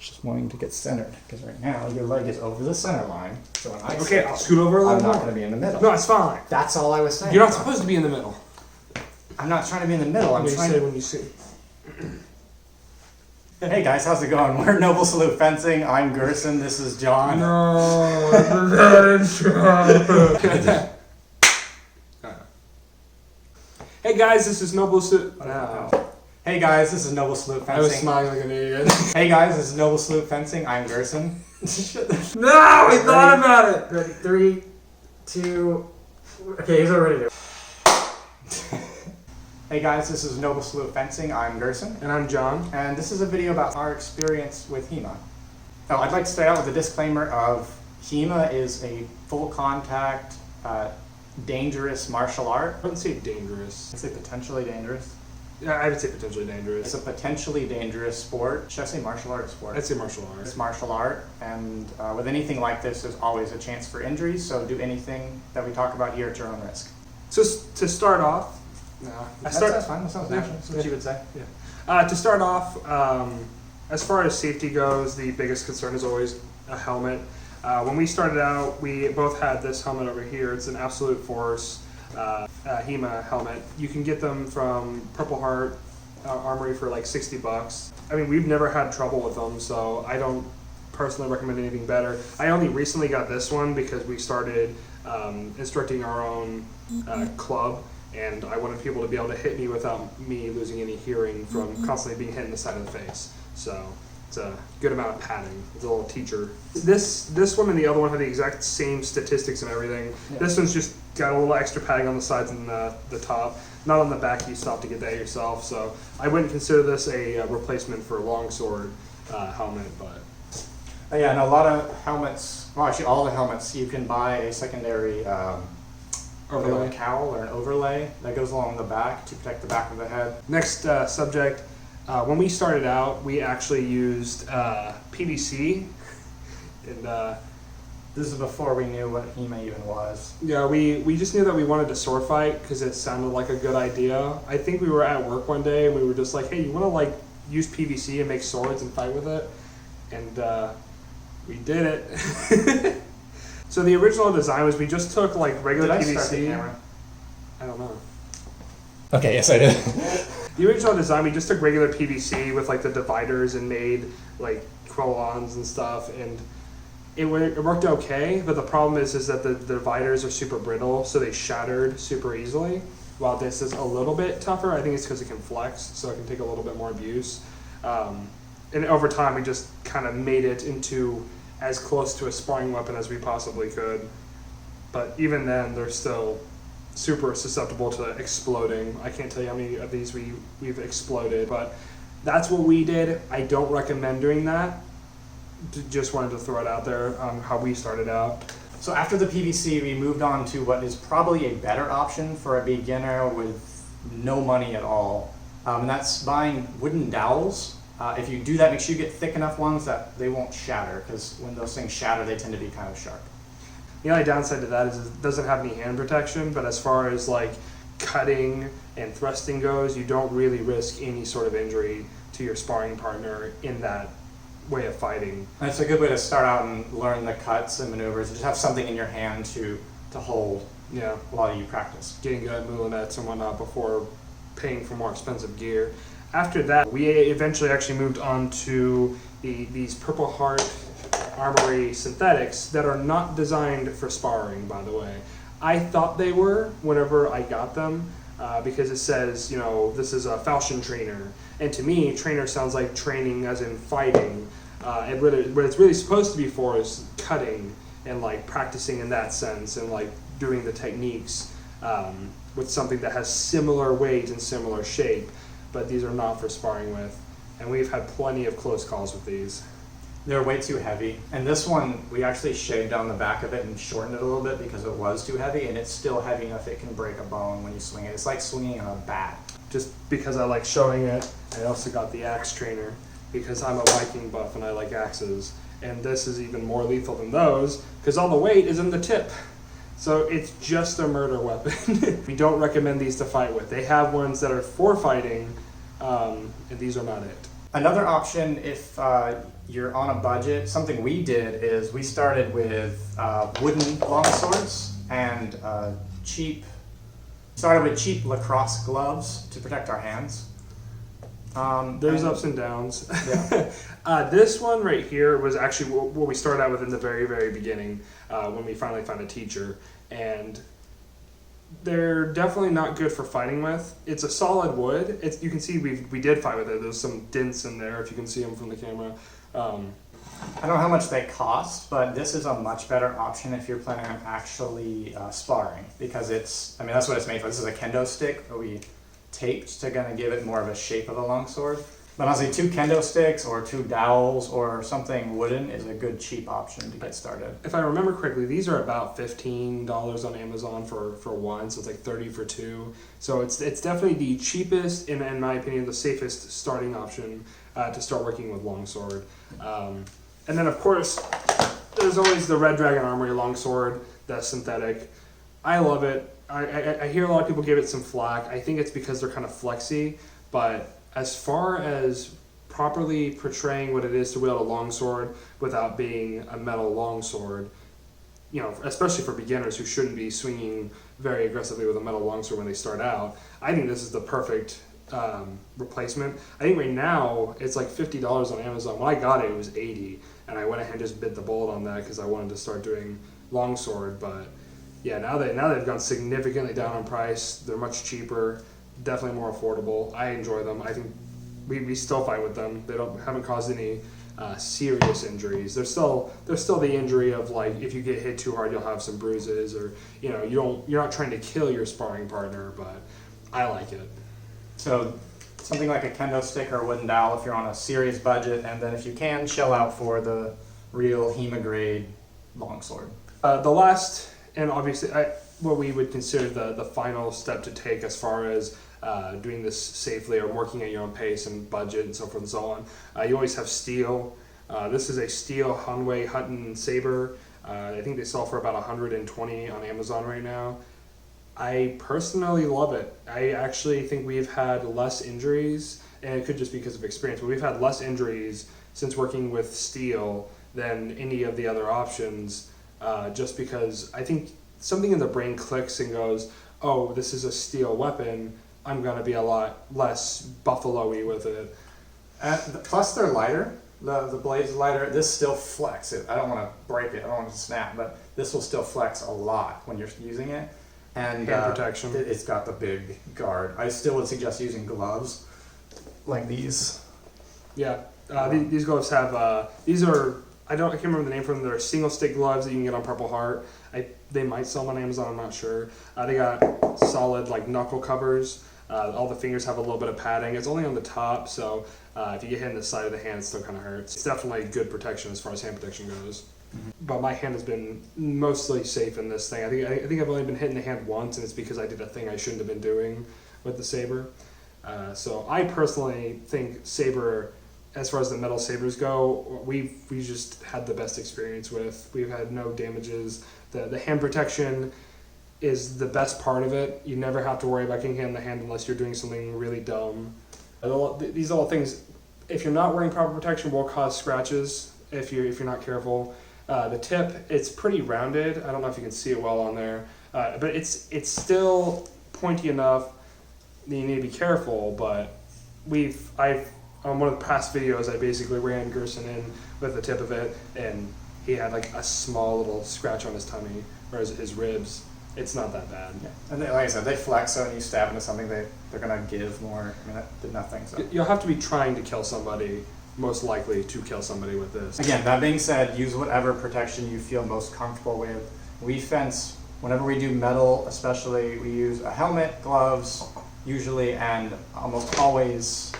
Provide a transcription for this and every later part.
Just wanting to get centered, because right now your leg is over the center line. So when I okay, I'll scoot over a little more. I'm not going to be in the middle. No, it's fine. That's all I was saying. You're not supposed to be in the middle. I'm not trying to be in the middle. I'm trying to. to. When you see. Hey guys, how's it going? We're Noble Salute Fencing. I'm Gerson. This is John. No, hey guys, this is Noble Salute. No. Hey guys, this is Noble Salute Fencing. I was smiling like an idiot. Hey guys, this is Noble Salute Fencing. I'm Gerson. No, we thought about it. Ready? 3, 2. Okay, he's already there. Hey guys, this is Noble Salute Fencing. I'm Gerson. And I'm John. And this is a video about our experience with HEMA. Now, I'd like to start out with a disclaimer of HEMA is a full contact, dangerous martial art. I wouldn't say dangerous. I'd say potentially dangerous. Yeah, I would say potentially dangerous. It's a potentially dangerous sport. Should I say martial art or sport? I'd say martial art. It's martial art, and with anything like this, there's always a chance for injuries, so do anything that we talk about here at your own risk. So to start off, That's fine. That sounds natural. That's what you would say. Yeah. To start off, as far as safety goes, the biggest concern is always a helmet. When we started out, we both had this helmet over here. It's an Absolute Force HEMA helmet. You can get them from Purple Heart Armory for like $60. I mean, we've never had trouble with them, so I don't personally recommend anything better. I only recently got this one because we started instructing our own club, and I wanted people to be able to hit me without me losing any hearing from constantly being hit in the side of the face. So it's a good amount of padding. It's a little teacher. This one and the other one have the exact same statistics and everything. Yeah. This one's just got a little extra padding on the sides and the top. Not on the back, you still have to get that yourself. So I wouldn't consider this a replacement for a Longsword helmet, but... Yeah, and a lot of helmets, well actually all the helmets, you can buy a secondary overlay, a cowl or an overlay that goes along the back to protect the back of the head. Next subject, when we started out, we actually used PVC, and this is before we knew what HEMA even was. Yeah, we just knew that we wanted to sword fight because it sounded like a good idea. I think we were at work one day and we were just like, hey, you want to like use PVC and make swords and fight with it? And we did it. So the original design was we just took like regular PVC. Start the camera? I don't know. Okay, yes I did. The original design, we just took regular PVC with like the dividers and made like roll-ons and stuff, and it worked okay. But the problem is that the dividers are super brittle, so they shattered super easily. While this is a little bit tougher, I think it's because it can flex, so it can take a little bit more abuse. And over time, we just kind of made it into as close to a sparring weapon as we possibly could. But even then, they're still super susceptible to exploding. I can't tell you how many of these we've exploded, but that's what we did. I don't recommend doing that. Just wanted to throw it out there, how we started out. So after the PVC, we moved on to what is probably a better option for a beginner with no money at all. And that's buying wooden dowels. If you do that, make sure you get thick enough ones that they won't shatter, because when those things shatter, they tend to be kind of sharp. The only downside to that is it doesn't have any hand protection, but as far as like cutting and thrusting goes, you don't really risk any sort of injury to your sparring partner in that way of fighting. And it's a good way to start out and learn the cuts and maneuvers. Just have something in your hand to hold while you practice. Getting good at moulinettes and whatnot before paying for more expensive gear. After that, we eventually actually moved on to these Purple Heart Armoury synthetics that are not designed for sparring, by the way. I thought they were whenever I got them because it says, you know, this is a Falschion Trainer. And to me, trainer sounds like training as in fighting. And what it's really supposed to be for is cutting and like practicing in that sense and like doing the techniques with something that has similar weight and similar shape. But these are not for sparring with. And we've had plenty of close calls with these. They're way too heavy. And this one, we actually shaved down the back of it and shortened it a little bit because it was too heavy, and it's still heavy enough it can break a bone when you swing it. It's like swinging a bat. Just because I like showing it, I also got the axe trainer because I'm a Viking buff and I like axes. And this is even more lethal than those because all the weight is in the tip. So it's just a murder weapon. We don't recommend these to fight with. They have ones that are for fighting, and these are not it. Another option, if you're on a budget, something we did is we started with wooden longswords and started with cheap lacrosse gloves to protect our hands. There's ups and downs. Yeah. This one right here was actually what we started out with in the very, very beginning when we finally found a teacher. And they're definitely not good for fighting with. It's a solid wood. You can see we did fight with it. There's some dents in there if you can see them from the camera. I don't know how much they cost, but this is a much better option if you're planning on actually sparring, because that's what it's made for. This is a kendo stick that we taped to kind of give it more of a shape of a longsword. But honestly, 2 kendo sticks or 2 dowels or something wooden is a good cheap option to get started. If I remember correctly, these are about $15 on Amazon for one, so it's like $30 for 2. So it's definitely the cheapest and, in my opinion, the safest starting option to start working with longsword. And then of course, there's always the red Dragon Armoury longsword that's synthetic. I love it. I hear a lot of people give it some flack. I think it's because they're kind of flexy, but as far as properly portraying what it is to wield a longsword without being a metal longsword, especially for beginners who shouldn't be swinging very aggressively with a metal longsword when they start out, I think this is the perfect replacement. I think right now it's like $50 on Amazon. When I got it, it was $80, and I went ahead and just bit the bullet on that because I wanted to start doing longsword. But yeah, now they've gone significantly down in price. They're much cheaper, definitely more affordable. I enjoy them. I think we still fight with them. They haven't caused any serious injuries. There's still the injury of, like, if you get hit too hard, you'll have some bruises, or you're not trying to kill your sparring partner. But I like it. So something like a kendo stick or a wooden dowel if you're on a serious budget, and then if you can, shell out for the real HEMA grade longsword. The last, and obviously what we would consider the final step to take as far as doing this safely or working at your own pace and budget and so forth and so on. You always have steel. This is a steel Hanwei Hutton Sabre. I think they sell for about $120 on Amazon right now. I personally love it. I actually think we've had less injuries, and it could just be because of experience, but we've had less injuries since working with steel than any of the other options, just because I think something in the brain clicks and goes, oh, this is a steel weapon, I'm going to be a lot less buffalo-y with it. Plus they're lighter. The blade's lighter. This still flexes. I don't want to break it. I don't want it to snap, but this will still flex a lot when you're using it. And hand protection. It's got the big guard. I still would suggest using gloves like these. Yeah, these gloves have, these are, I can't remember the name for them. They're single stick gloves that you can get on Purple Heart. They might sell them on Amazon, I'm not sure. They got solid, like, knuckle covers. All the fingers have a little bit of padding. It's only on the top, so if you get hit in the side of the hand, it still kind of hurts. It's definitely good protection as far as hand protection goes. Mm-hmm. But my hand has been mostly safe in this thing. I think I've only been hit in the hand once, and it's because I did a thing I shouldn't have been doing with the Sabre. So I personally think Sabre, as far as the metal sabers go, we just had the best experience with. We've had no damages. The hand protection is the best part of it. You never have to worry about getting hit in the hand unless you're doing something really dumb. These little things, if you're not wearing proper protection, will cause scratches if you're not careful. The tip, it's pretty rounded. I don't know if you can see it well on there, but it's still pointy enough that you need to be careful. But on one of the past videos, I basically ran Gerson in with the tip of it, and he had like a small little scratch on his tummy or his ribs. It's not that bad. Yeah. And like I said, they flex, so when you stab into something, they're going to give more. I mean, that did nothing. So you'll have to be trying to kill somebody, most likely to kill somebody with this. Again, that being said, use whatever protection you feel most comfortable with. We fence, whenever we do metal especially, we use a helmet, gloves, usually, and almost always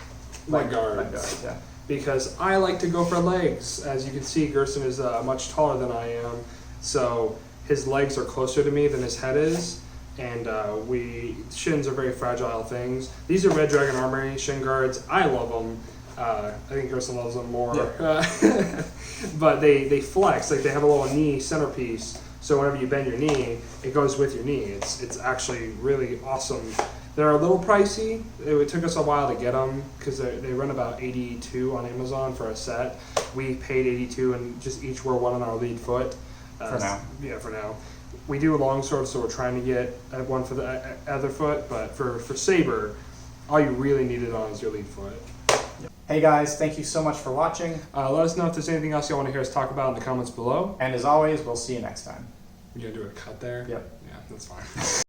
leg guard. Yeah. Because I like to go for legs. As you can see, Gerson is much taller than I am, so his legs are closer to me than his head is, and shins are very fragile things. These are red Dragon Armoury shin guards. I love them. I think Gerson loves them more. Yeah. But they flex, like they have a little knee centerpiece, so whenever you bend your knee, it goes with your knee. It's actually really awesome They're a little pricey. It took us a while to get them because they run about $82 on Amazon for a set. We paid $82 and just each were one on our lead foot. For now. Yeah, for now. We do a longsword, so we're trying to get one for the other foot, but for Sabre, all you really need it on is your lead foot. Hey guys, thank you so much for watching. Let us know if there's anything else you want to hear us talk about in the comments below. And as always, we'll see you next time. You gonna do a cut there? Yep. Yeah, that's fine.